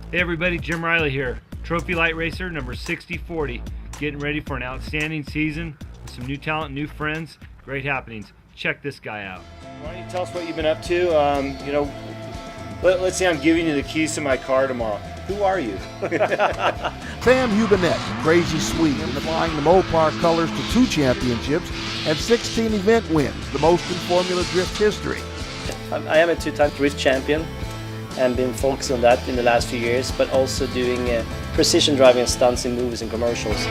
Hey everybody, Jim Riley here, Trophy Light Racer number 6040, getting ready for an outstanding season with some new talent, new friends, great happenings. Check this guy out. Why don't you tell us what you've been up to? Let's say I'm giving you the keys to my car tomorrow. Who are you? Sam Hubinette, Crazy Swede, flying the Mopar colors to 2 championships and 16 event wins, the most in Formula Drift history. I am a 2-time drift champion and been focused on that in the last few years, but also doing precision driving stunts in movies and commercials.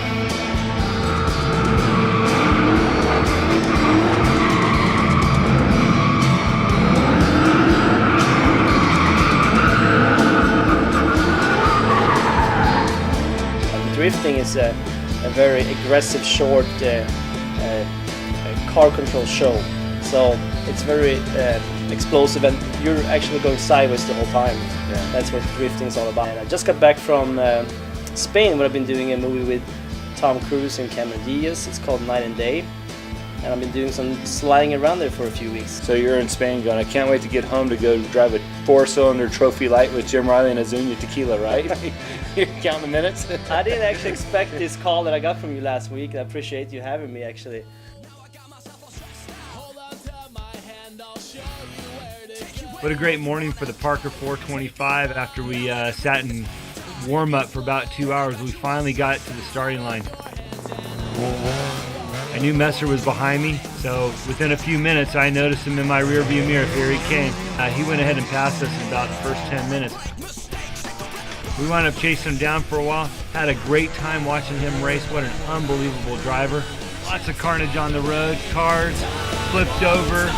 Drifting is a very aggressive, short car control show. So it's very explosive, and you're actually going sideways the whole time. Yeah. That's what drifting is all about. And I just got back from Spain, where I've been doing a movie with Tom Cruise and Cameron Diaz. It's called Night and Day. And I've been doing some sliding around there for a few weeks. So you're in Spain going, I can't wait to get home to go drive a 4-cylinder Trophy Light with Jim Riley and Azuñia Tequila, right? You're counting the minutes? I didn't actually expect this call that I got from you last week. I appreciate you having me, actually. What a great morning for the Parker 425. After we sat in warm-up for about 2 hours, we finally got to the starting line. I knew Messer was behind me, so within a few minutes I noticed him in my rearview mirror. Here he came. He went ahead and passed us in about the first 10 minutes. We wound up chasing him down for a while. Had a great time watching him race. What an unbelievable driver. Lots of carnage on the road. Cars flipped over.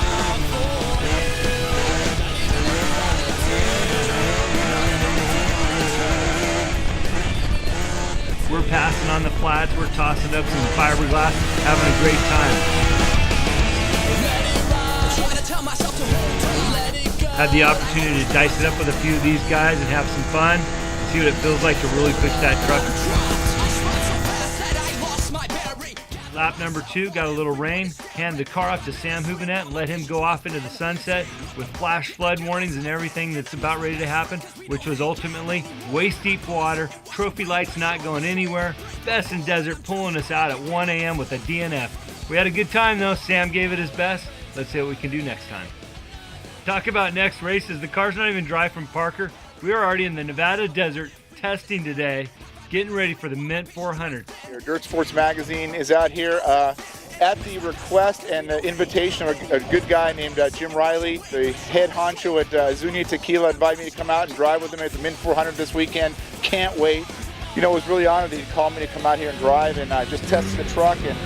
We're passing on the flats, we're tossing up some fiberglass, having a great time. Had the opportunity to dice it up with a few of these guys and have some fun, see what it feels like to really push that truck. Lap number 2, got a little rain, handed the car off to Sam Hubinette and let him go off into the sunset with flash flood warnings and everything that's about ready to happen, which was ultimately waist deep water, trophy lights not going anywhere, Best in Desert pulling us out at 1 a.m. with a DNF. We had a good time though, Sam gave it his best. Let's see what we can do next time. Talk about next races, the car's not even dry from Parker. We are already in the Nevada desert testing today, getting ready for the Mint 400. Dirt Sports Magazine is out here at the request and the invitation of a good guy named Jim Riley, the head honcho at Azuñia Tequila, invited me to come out and drive with him at the Mint 400 this weekend. Can't wait. You know, I was really honored that he called me to come out here and drive, and just tested the truck. And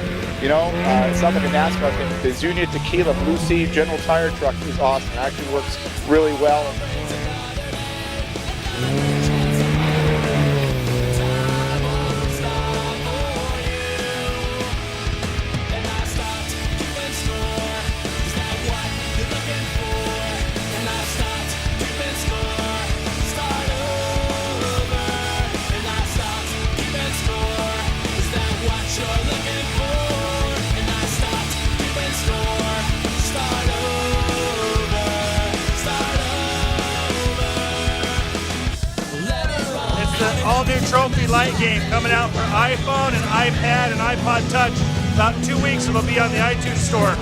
you know, it's not like a NASCAR thing. The Azuñia Tequila Blue Sea General Tire truck is awesome. It actually works really well. All-new Trophy Light game coming out for iPhone and iPad and iPod Touch. About 2 weeks it'll be on the iTunes store.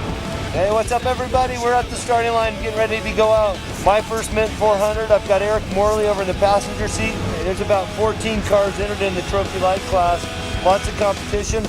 Hey, what's up everybody? We're at the starting line getting ready to go out. My first Mint 400. I've got Eric Morley over in the passenger seat. There's about 14 cars entered in the Trophy Light class. Lots of competition.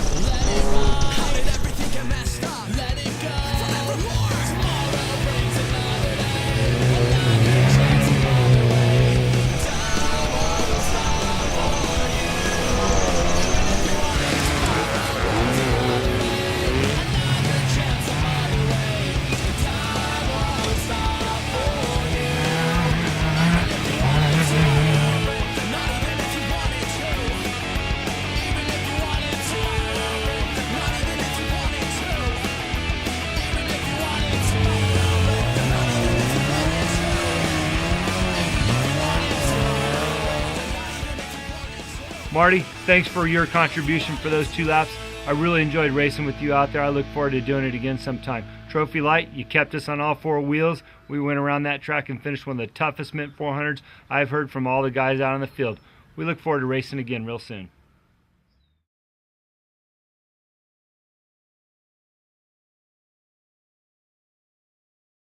Marty, thanks for your contribution for those 2 laps. I really enjoyed racing with you out there. I look forward to doing it again sometime. Trophy Light, you kept us on all four wheels. We went around that track and finished one of the toughest Mint 400s I've heard from all the guys out on the field. We look forward to racing again real soon.